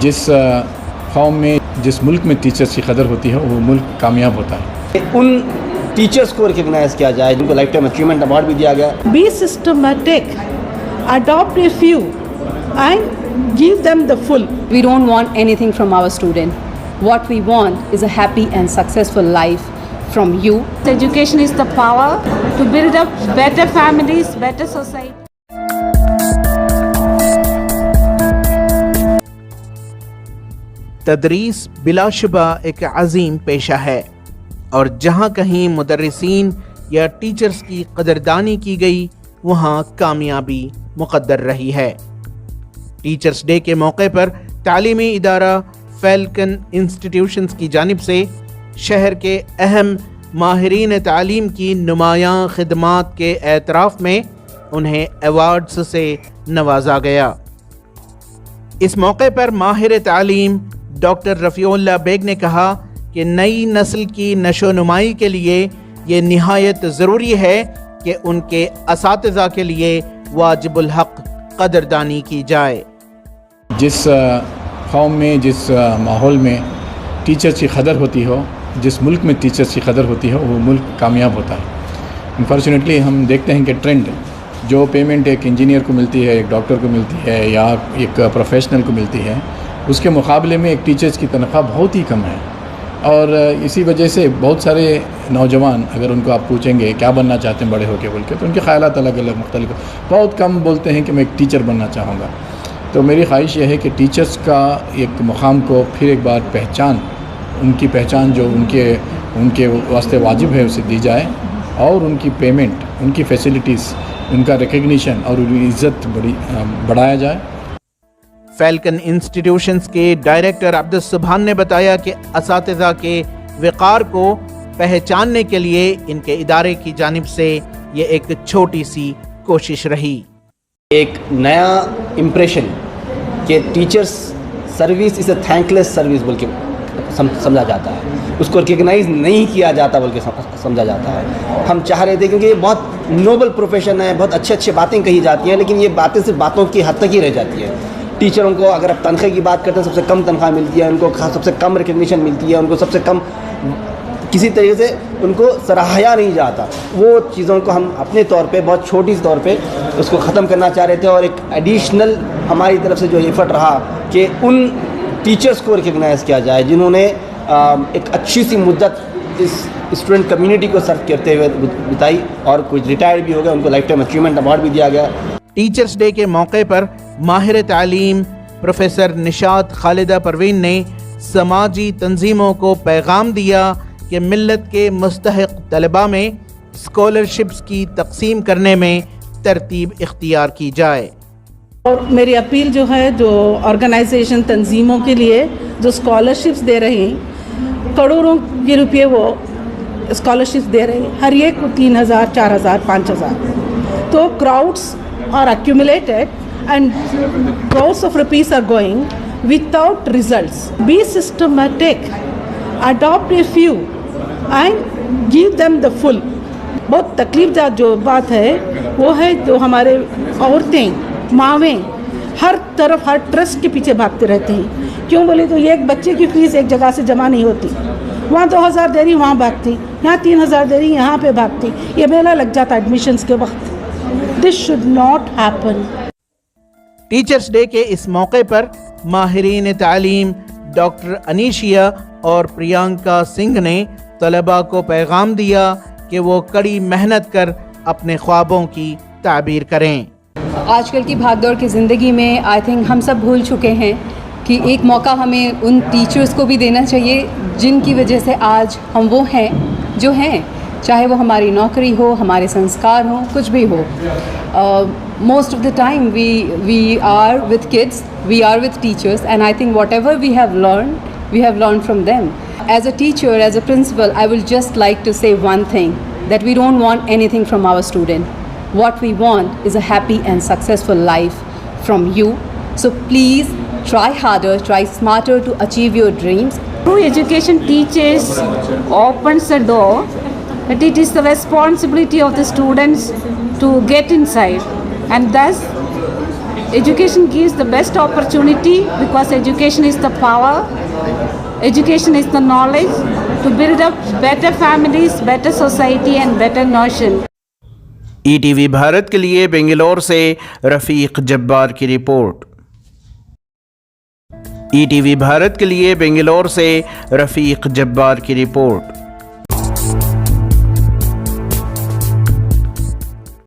जिस قوم में जिस मुल्क में टीचर्स की कदर होती है वो मुल्क कामयाब होता है। उन टीचर्स को रिकग्नाइज किया जाए जिनको लाइफ टाइम अचीवमेंट अवार्ड भी दिया गया। Be systematic, adopt a few and give them the full. We don't want anything from our student. What we want is a happy and successful life from you. Education is the power to build up better families, better society. तदरीस बिलाशुबा एक अजीम पेशा है और जहाँ कहीं मुदर्रिसीन या teachers की कदरदानी की गई वहाँ कामयाबी मुक़द्दर रही है। टीचर्स डे के मौके पर तालीमी इदारा फैल्कन इंस्टीट्यूशंस की जानिब से शहर के अहम माहिरीन तालीम की नुमायां खिदमात के एतराफ़ में उन्हें अवार्ड्स से नवाजा गया। इस मौके पर माहिर तालीम डॉक्टर रफ़ीउल्लाह बेग ने कहा कि नई नस्ल की नशोनुमाई के लिए ये निहायत ज़रूरी है कि उनके असातिज़ा के लिए वाजिबुल हक़ कदरदानी की जाए। जिस कौम में जिस माहौल में टीचर्स की कदर होती हो, जिस मुल्क में टीचर्स की कदर होती है वो मुल्क कामयाब होता है। अनफॉर्चुनेटली हम देखते हैं कि ट्रेंड जो पेमेंट एक इंजीनियर को मिलती है, एक डॉक्टर को मिलती है या एक प्रोफेशनल को मिलती है, उसके मुकाबले में एक टीचर्स की तनख्वाह बहुत ही कम है। और इसी वजह से बहुत सारे नौजवान अगर उनको आप पूछेंगे क्या बनना चाहते हैं बड़े होकर बोल के, तो उनके ख़यालात अलग अलग मुख्तलिफ, बहुत कम बोलते हैं कि मैं एक टीचर बनना चाहूँगा। तो मेरी ख्वाहिश ये है कि टीचर्स का एक मुकाम को फिर एक बार उनकी पहचान जो उनके वास्ते वाजिब है उसे दी जाए और उनकी पेमेंट, उनकी फैसिलिटीज़, उनका रिकग्निशन और उनकी इज़्ज़त बढ़ाया जाए। फैल्कन इंस्टीट्यूशंस के डायरेक्टर अब्दुल सुभान ने बताया कि असातिज़ा के वक़ार को पहचानने के लिए इनके इदारे की जानिब से ये एक छोटी सी कोशिश रही। एक नया इम्प्रेशन कि teachers service is a thankless service बोल के समझा जाता है, उसको रिकग्नाइज नहीं किया जाता बोल के समझा जाता है। हम चाह रहे थे क्योंकि ये बहुत नोबल प्रोफेशन है, बहुत अच्छी बातें कही जाती हैं, लेकिन ये बातें सिर्फ बातों की हद तक ही रह जाती है। टीचरों को अगर आप तनख्वाह की बात करते हैं सबसे कम तनख्वाह मिलती है, उनको सबसे कम रिकग्निशन मिलती है, उनको सबसे कम किसी तरीके से उनको सराहाया नहीं जाता। वो चीज़ों को हम अपने तौर पे बहुत छोटी तौर पे उसको ख़त्म करना चाह रहे थे और एक एडिशनल हमारी तरफ से जो एफर्ट रहा कि उन टीचर्स को रिकग्नाइज किया जाए जिन्होंने एक अच्छी सी मुद्दत इस स्टूडेंट कम्युनिटी को सर्व करते हुए बिताई और कुछ रिटायर्ड भी हो गए, उनको लाइफ टाइम अचीवमेंट अवार्ड भी दिया गया। टीचर्स डे के मौके पर माहिर तालीम प्रोफेसर निशात खालिदा परवीन ने समाजी तंजीमों को पैगाम दिया कि मिल्लत के मुस्तहिक तलबा में स्कॉलरशिप्स की तकसीम करने में तरतीब इख्तियार की जाए। और मेरी अपील जो है, जो ऑर्गेनाइजेशन तंजीमों के लिए जो स्कॉलरशिप्स दे रही हैं, करोड़ों के रुपये वो स्कॉलरशिप्स दे रही हैं, हर एक को 3,000, 4,000, 5,000, तो crowds are accumulated and crores of rupees are going without results. Be systematic, adopt a few and give them the full. बहुत तकलीफदार जो बात है वो है जो हमारे औरतें, मावें हर तरफ हर ट्रस्ट के पीछे भागते रहते हैं। क्यों बोले तो ये एक बच्चे की फीस एक जगह से जमा नहीं होती, वहाँ 2,000 दे रही वहाँ भागती, यहाँ 3,000 दे रही यहाँ पे भागती, ये मेला लग जाता एडमिशन्स के वक्त। This should not happen. Teachers day के इस मौके पर माहिरीन तालीम डॉक्टर अनीशिया और प्रियंका सिंह ने तलबा को पैगाम दिया कि वो कड़ी मेहनत कर अपने ख्वाबों की ताबीर करें। आजकल की भागदौड़ की ज़िंदगी में आई थिंक हम सब भूल चुके हैं कि एक मौका हमें उन टीचर्स को भी देना चाहिए जिनकी वजह से आज हम वो हैं जो हैं, चाहे वो हमारी नौकरी हो, हमारे संस्कार हो, कुछ भी हो। Most of the time we are with kids, we are with teachers, and I think whatever we have learn from them. As a teacher, as a principal, I will just like to say one thing, that we don't want anything from our student. What we want is a happy and successful life from you. So please try harder, try smarter to achieve your dreams. True education teaches, opens the door, but it is the responsibility of the students to get inside, and thus Education gives the best opportunity because education is the power, education is the knowledge to build up better families, better society and better nation. ETV Bharat کے لیے بنگلور سے رفیق جبار کی report. ETV Bharat کے لیے بنگلور سے رفیق جبار کی report.